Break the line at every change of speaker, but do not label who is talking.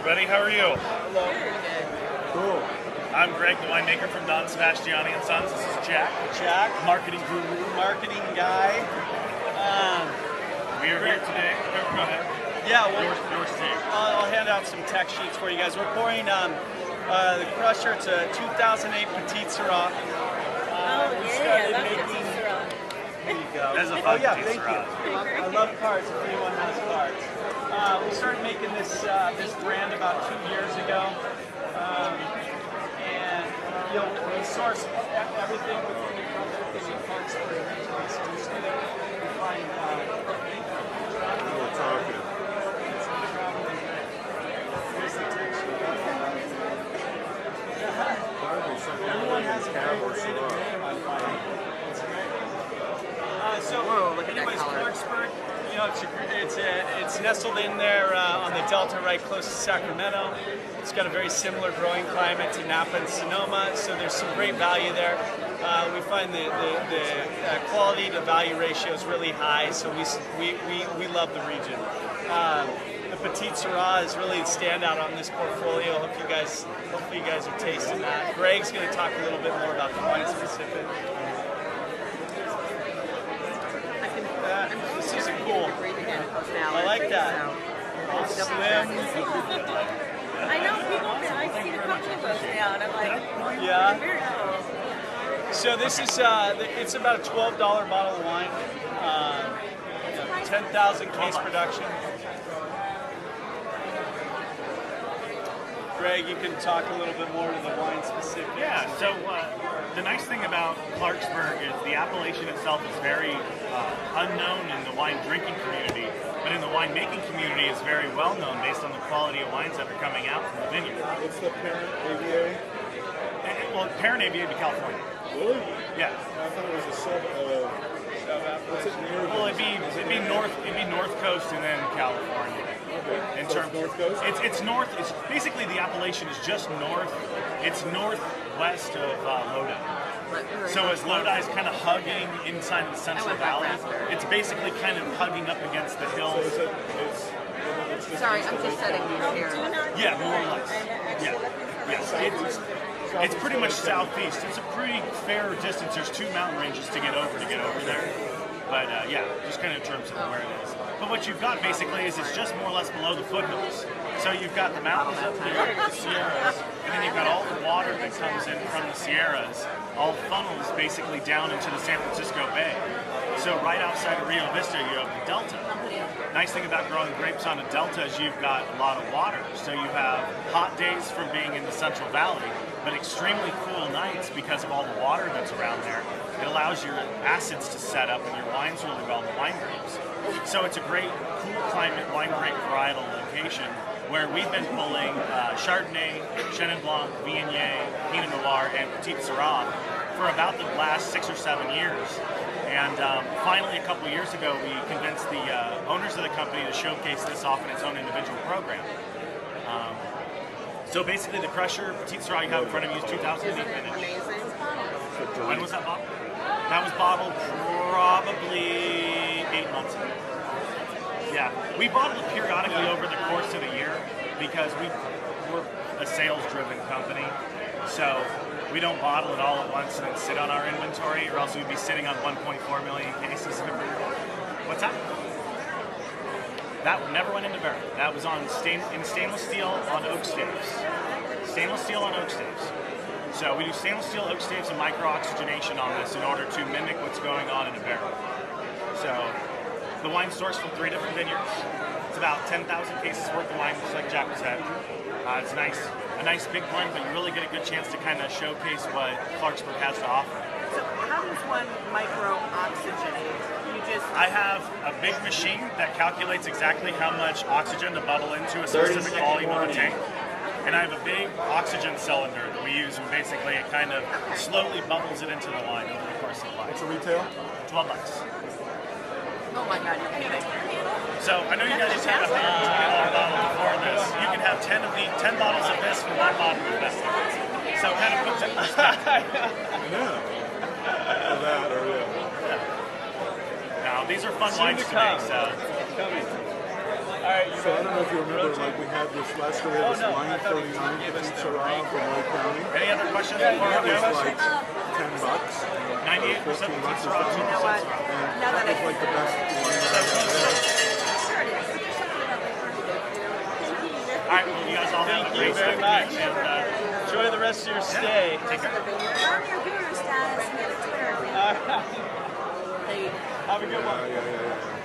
everybody. How are you?
Hello. Cool.
I'm Greg, the winemaker from Don Sebastiani Sons. This is Jack.
Jack.
Marketing guru.
Marketing guy.
We are here today. Go ahead.
Yeah, well,
yours today.
I'll hand out some tech sheets for you guys. We're pouring the Crusher. It's a 2008 Petite Sirah. We started making. There you go.
That's a
oh
fun
yeah,
Petite
thank
Sirah.
you. I love cards. If anyone has cards, we started making this brand about 2 years ago, and we source everything within the company in parts for exclusively. We find.
We're talking.
Here's the texture.
Everyone has a very creative
name, I find. It's great.
Whoa, look at that
anyways,
color.
Clarksburg, it's nestled in there on the delta right close to Sacramento. It's got a very similar growing climate to Napa and Sonoma, so there's some great value there. We find the quality to value ratio is really high, so we love the region. The Petite Sirah is really the standout on this portfolio. Hopefully you guys are tasting that. Greg's going to talk a little bit more about the wine specific. This is cool. I like that. Slim.
I know people, I see the couple of those now, and I'm like,
Yeah.
very cool.
So this is it's about a $12 bottle of wine. 10,000 case production. Greg, you can talk a little bit more to the wine specific.
Yeah, so the nice thing about Clarksburg is the appellation itself is very unknown in the wine drinking community, but in the winemaking community it's very well known based on the quality of wines that are coming out from the vineyard.
What's the parent AVA?
Well, parent AVA to California.
Really?
Yeah.
I thought it was a sub what's it near?
Well, it'd be North Coast and then California.
Okay.
In
So
terms,
it's North Coast?
It's north. It's basically the appellation is just north. It's northwest of Lodi. So as Lodi is kind of hugging inside of the Central Valley, it's basically kind of hugging up against the hills.
So it's just
Sorry, I'm just setting these here.
Yeah, more or less. Yeah. It's pretty much southeast. It's a pretty fair distance. There's 2 mountain ranges to get over there. But yeah, just kind of in terms of where it is. But what you've got basically is it's just more or less below the foothills. So you've got the mountains up there, the Sierras, and then you've got all the water that comes in from the Sierras, all funnels basically down into the San Francisco Bay. So right outside of Rio Vista, you have the Delta. Nice thing about growing grapes on a Delta is you've got a lot of water. So you have hot days from being in the Central Valley, but extremely cool nights because of all the water that's around there. It allows your acids to set up and your wines really well in the wine grapes. So it's a great cool climate wine grape varietal location where we've been pulling Chardonnay, Chenin Blanc, Viognier, Pinot Noir, and Petite Sirah for about the last 6 or 7 years. And finally, a couple of years ago, we convinced the owners of the company to showcase this off in its own individual program. So basically, the Crusher Petite Sirah you have in front of you is 2008 vintage.
Amazing.
When was that bottled? That was bottled probably 8 months ago. Yeah, we bottle it periodically over the course of the year because we're a sales-driven company. So we don't bottle it all at once and then sit on our inventory, or else we'd be sitting on 1.4 million cases. What's that? That never went into barrel. That was on in stainless steel on oak staves. Stainless steel on oak staves. So we do stainless steel oak staves and micro-oxygenation on this in order to mimic what's going on in a barrel. So the wine's sourced from 3 different vineyards. It's about 10,000 cases worth of wine, just like Jack said. It's a nice big blend, but you really get a good chance to kind of showcase what Clarksburg has to offer.
So how does one micro-oxygenate?
I have a big machine that calculates exactly how much oxygen to bubble into a specific volume of a tank. And I have a big oxygen cylinder that we use, and basically it kind of slowly bubbles it into the wine over the course of the life.
What's the retail?
$12.
Oh my God, you're kidding.
So I know you guys just had a $120 bottle before this. You can have 10 bottles of this for 1 bottle of this. So it kind of puts it in perspective.
Yeah. Or that, or yeah.
Now, these are fun wines to make, so.
All right, you
So I don't know if you remember, like we had this last year, we had this
no, I
wine
thought he
39
gave us
Petite
the
Sirah
rank.
from Lake County.
Any other questions?
Yeah,
before
That
we
was
go?
like $10.
98%
14
Petite
months or
Sirah,
something.
2% Syrah.
And
Now
that
that
was like the best wine that I ever had.
Sure it is. There's something about the Thank
All right, well, you guys all have a
Thank
great
you very
stay.
much.
And,
Enjoy the rest of your stay.
take care.
Learn your guru status. We have a Twitter.
All right.
They
Have a good one.
Yeah.